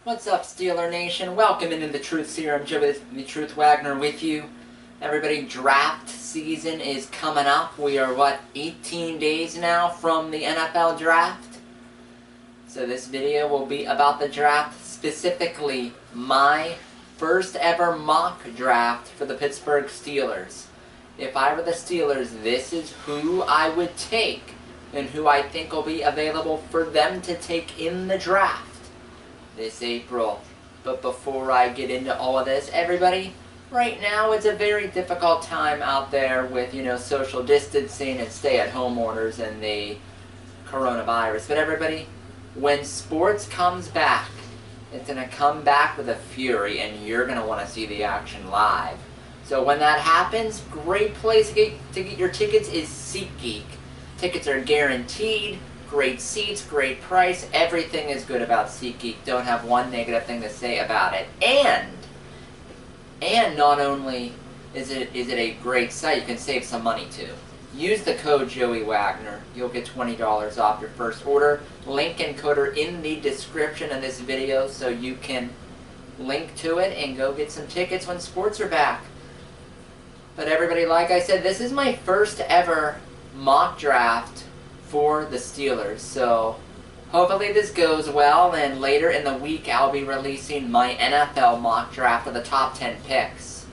What's up, Steeler Nation? Welcome into the Truth Serum. Joe with the Truth Wagner with you. Everybody, draft season is coming up. We are, 18 days now from the NFL draft? So this video will be about the draft, specifically my first ever mock draft for the Pittsburgh Steelers. If I were the Steelers, this is who I would take and who I think will be available for them to take in the draft this April. But before I get into all of this, everybody, right now it's a very difficult time out there with, social distancing and stay-at-home orders and the coronavirus. But everybody, when sports comes back, it's going to come back with a fury, and you're going to want to see the action live. So when that happens, great place to get your tickets is SeatGeek. Tickets are guaranteed. Great seats, great price, everything is good about SeatGeek. Don't have one negative thing to say about it. And not only is it a great site, you can save some money too. Use the code Joey Wagner. You'll get $20 off your first order. Link and code are in the description of this video so you can link to it and go get some tickets when sports are back. But everybody, like I said, this is my first ever mock draft for the Steelers, so hopefully this goes well, and later in the week I'll be releasing my NFL mock draft of the top 10 picks,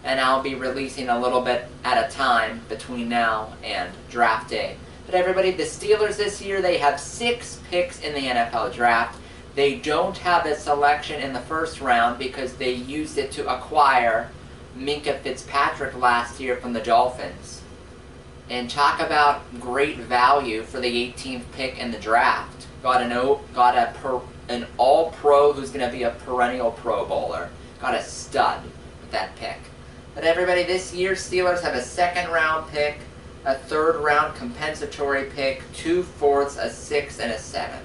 and I'll be releasing a little bit at a time between now and draft day. But everybody, the Steelers this year, they have 6 picks in the NFL draft. They don't have a selection in the first round because they used it to acquire Minkah Fitzpatrick last year from the Dolphins. And talk about great value for the 18th pick in the draft. Got an all-pro who's going to be a perennial Pro Bowler. Got a stud with that pick. But everybody, this year Steelers have a second-round pick, a third-round compensatory pick, 2 fourths, a 6th, and a 7th.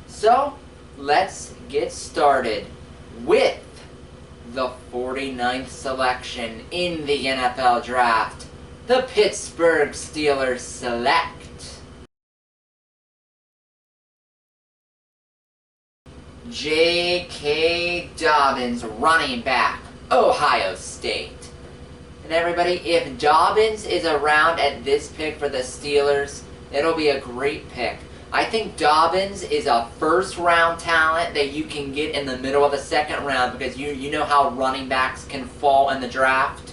So, let's get started with the 49th selection in the NFL draft. The Pittsburgh Steelers select J.K. Dobbins, running back, Ohio State. And everybody, if Dobbins is around at this pick for the Steelers, it'll be a great pick. I think Dobbins is a first-round talent that you can get in the middle of the second round because you know how running backs can fall in the draft.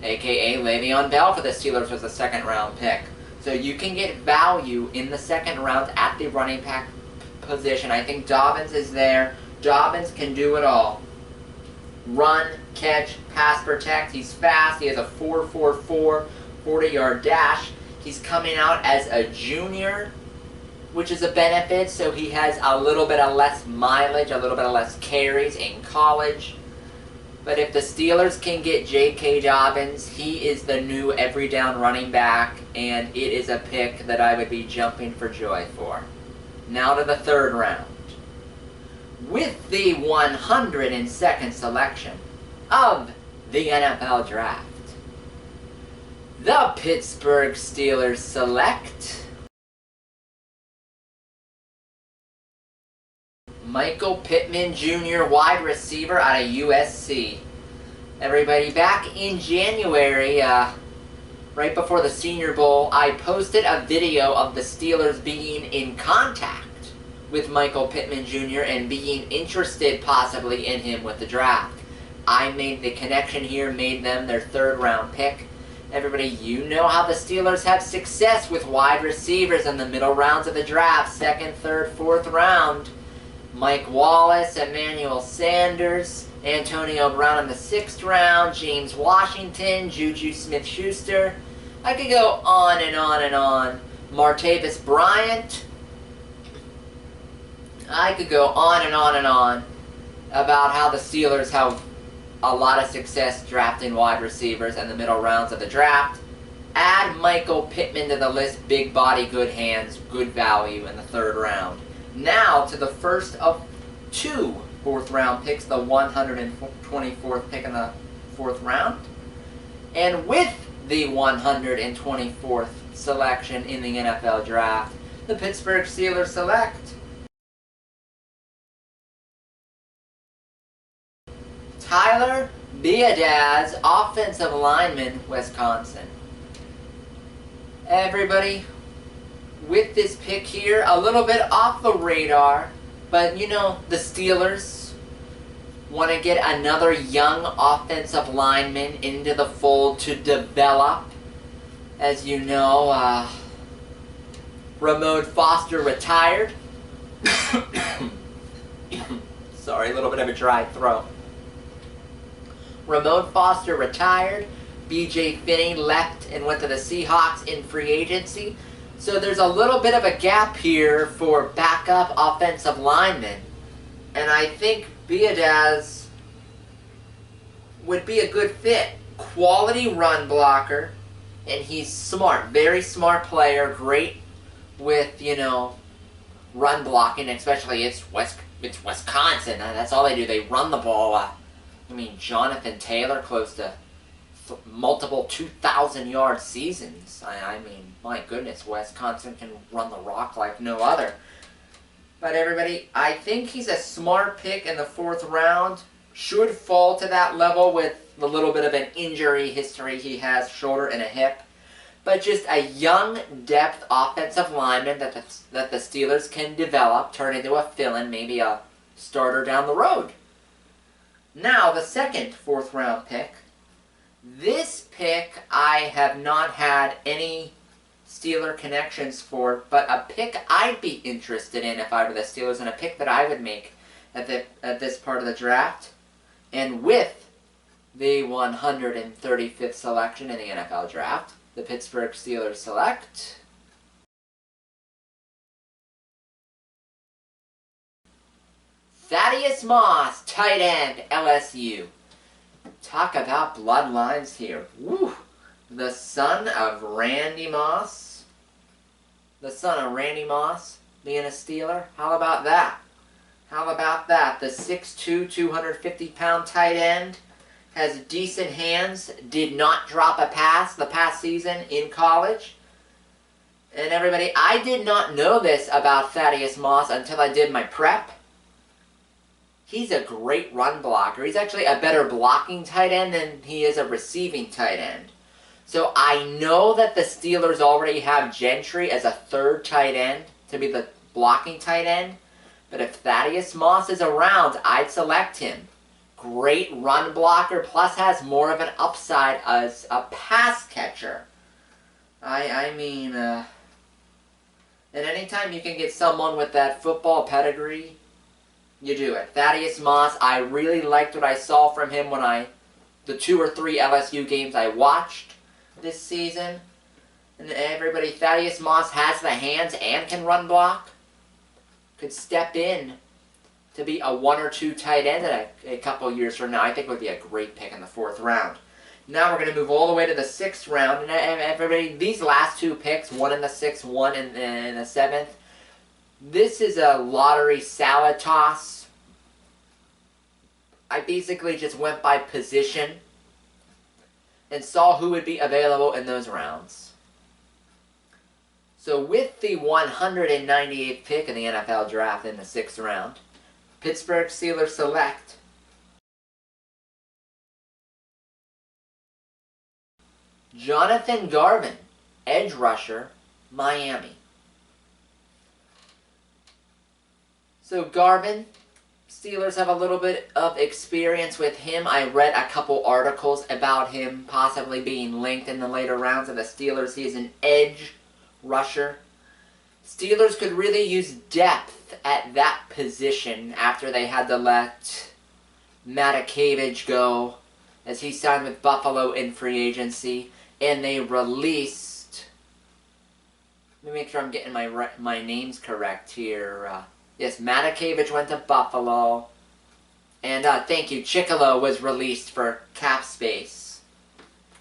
A.K.a. Le'Veon Bell for the Steelers was a second-round pick. So you can get value in the second round at the running back position. I think Dobbins is there. Dobbins can do it all. Run, catch, pass, protect. He's fast. He has a 4.44 40-yard dash. He's coming out as a junior, which is a benefit. So he has a little bit of less mileage, a little bit of less carries in college. But if the Steelers can get J.K. Dobbins, he is the new every down running back, and it is a pick that I would be jumping for joy for. Now to the third round. With the 102nd selection of the NFL draft, the Pittsburgh Steelers select Michael Pittman Jr., wide receiver out of USC. Everybody, back in January, right before the Senior Bowl, I posted a video of the Steelers being in contact with Michael Pittman Jr. and being interested possibly in him with the draft. I made the connection here, made them their third-round pick. Everybody, you know how the Steelers have success with wide receivers in the middle rounds of the draft, second, third, fourth round. Mike Wallace, Emmanuel Sanders, Antonio Brown in the 6th round, James Washington, Juju Smith-Schuster. I could go on and on and on. Martavis Bryant. I could go on and on and on about how the Steelers have a lot of success drafting wide receivers in the middle rounds of the draft. Add Michael Pittman to the list. Big body, good hands, good value in the third round. Now to the first of 2 fourth-round picks, the 124th pick in the 4th round. And with the 124th selection in the NFL draft, the Pittsburgh Steelers select Tyler Biadasz, offensive lineman, Wisconsin. Everybody, with this pick here, a little bit off the radar, but you know, the Steelers want to get another young offensive lineman into the fold to develop. As you know, Ramon Foster retired. Sorry, a little bit of a dry throat. Ramon Foster retired. B.J. Finney left and went to the Seahawks in free agency. So there's a little bit of a gap here for backup offensive linemen. And I think Biadasz would be a good fit. Quality run blocker. And he's smart. Very smart player. Great with, you know, run blocking. Especially it's Wisconsin. That's all they do. They run the ball. I mean, Jonathan Taylor close to multiple 2,000-yard seasons. I mean, my goodness, Wisconsin can run the rock like no other. But everybody, I think he's a smart pick in the 4th round. Should fall to that level with the little bit of an injury history he has, shoulder and a hip. But just a young depth offensive lineman that the Steelers can develop, turn into a fill-in, maybe a starter down the road. Now, the second 4th round pick. This pick I have not had any Steeler connections for, but a pick I'd be interested in if I were the Steelers, and a pick that I would make at this part of the draft. And with the 135th selection in the NFL draft, the Pittsburgh Steelers select Thaddeus Moss, tight end, LSU. Talk about bloodlines here. Woo! The son of Randy Moss. The son of Randy Moss being a Steeler. How about that? How about that? The 6'2", 250-pound tight end has decent hands. Did not drop a pass the past season in college. And everybody, I did not know this about Thaddeus Moss until I did my prep. He's a great run blocker. He's actually a better blocking tight end than he is a receiving tight end. So I know that the Steelers already have Gentry as a 3rd tight end to be the blocking tight end. But if Thaddeus Moss is around, I'd select him. Great run blocker, plus has more of an upside as a pass catcher. I mean, and anytime you can get someone with that football pedigree, you do it. Thaddeus Moss, I really liked what I saw from him when the 2 or 3 LSU games I watched this season. And everybody, Thaddeus Moss has the hands and can run block. Could step in to be a 1 or 2 tight end a couple years from now. I think would be a great pick in the 4th round. Now we're going to move all the way to the 6th round. And everybody, these last 2 picks, one in the 6th, one in the 7th, this is a lottery salad toss. I basically just went by position and saw who would be available in those rounds. So with the 198th pick in the NFL draft in the 6th round, Pittsburgh Steelers select Jonathan Garvin, edge rusher, Miami. So Garvin, Steelers have a little bit of experience with him. I read a couple articles about him possibly being linked in the later rounds of the Steelers. He is an edge rusher. Steelers could really use depth at that position after they had to let Matakevich go, as he signed with Buffalo in free agency, and they released, let me make sure I'm getting my names correct here. Yes, Matakevich went to Buffalo, and thank you, Chicolo was released for cap space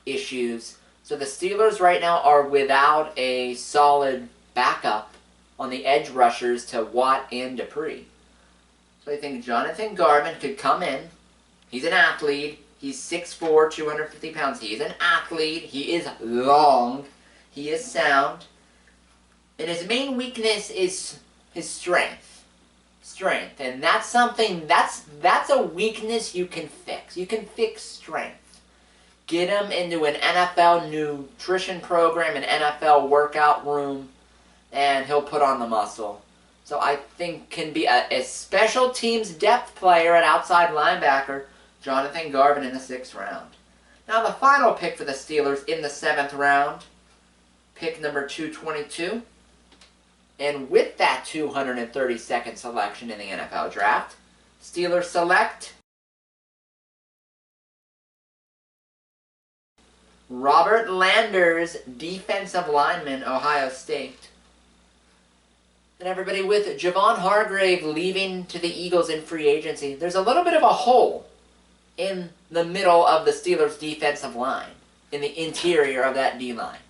issues. So the Steelers right now are without a solid backup on the edge rushers to Watt and Dupree. So I think Jonathan Garvin could come in. He's an athlete. He's 6'4", 250 pounds. He is an athlete. He is long. He is sound. And his main weakness is his strength. Strength. And that's something, that's a weakness you can fix. You can fix strength. Get him into an NFL nutrition program, an NFL workout room, and he'll put on the muscle. So I think can be a special teams depth player at outside linebacker, Jonathan Garvin in the 6th round. Now the final pick for the Steelers in the 7th round, pick number 222. And with that 232nd selection in the NFL draft, Steelers select Robert Landers, defensive lineman, Ohio State. And everybody, with Javon Hargrave leaving to the Eagles in free agency, there's a little bit of a hole in the middle of the Steelers' defensive line, in the interior of that D-line.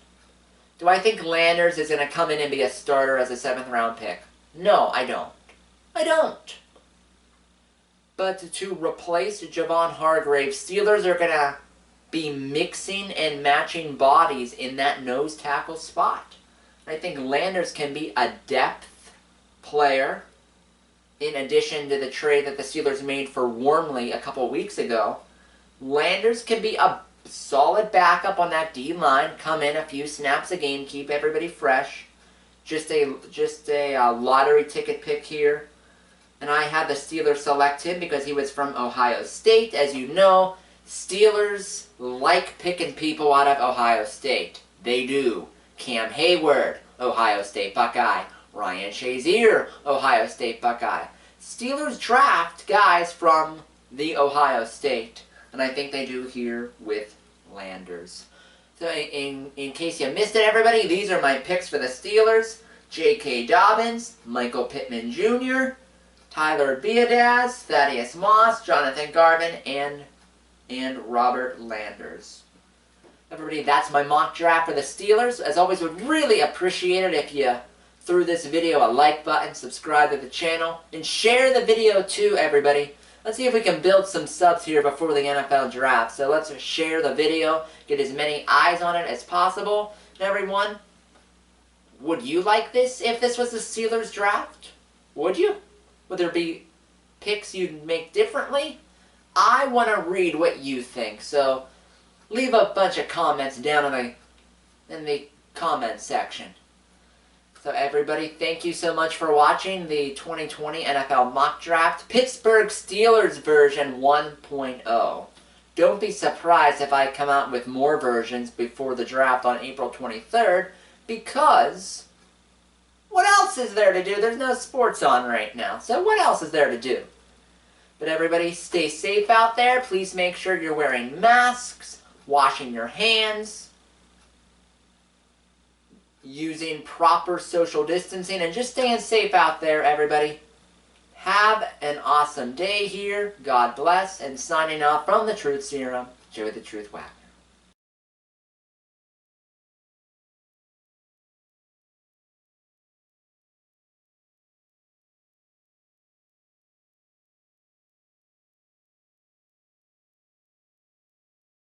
Do I think Landers is going to come in and be a starter as a 7th round pick? No, I don't. I don't. But to replace Javon Hargrave, Steelers are going to be mixing and matching bodies in that nose tackle spot. I think Landers can be a depth player, in addition to the trade that the Steelers made for Wormley a couple weeks ago. Landers can be a solid backup on that D-line, come in a few snaps a game, keep everybody fresh. Just a lottery ticket pick here. And I had the Steelers select him because he was from Ohio State. As you know, Steelers like picking people out of Ohio State. They do. Cam Hayward, Ohio State Buckeye. Ryan Shazier, Ohio State Buckeye. Steelers draft guys from the Ohio State. And I think they do here with Landers. So in case you missed it, everybody, these are my picks for the Steelers. J.K. Dobbins, Michael Pittman Jr., Tyler Biadasz, Thaddeus Moss, Jonathan Garvin, and Robert Landers. Everybody, that's my mock draft for the Steelers. As always, would really appreciate it if you threw this video a like button, subscribe to the channel, and share the video too, everybody. Let's see if we can build some subs here before the NFL draft. So let's share the video, get as many eyes on it as possible. And everyone, would you like this if this was the Steelers draft? Would you? Would there be picks you'd make differently? I want to read what you think. So leave a bunch of comments down in the comment section. So everybody, thank you so much for watching the 2020 NFL Mock Draft Pittsburgh Steelers version 1.0. Don't be surprised if I come out with more versions before the draft on April 23rd, because what else is there to do? There's no sports on right now, so what else is there to do? But everybody, stay safe out there. Please make sure you're wearing masks, washing your hands, using proper social distancing, and just staying safe out there, everybody. Have an awesome day here. God bless. And signing off from the Truth Serum, Joey the Truth Wagner.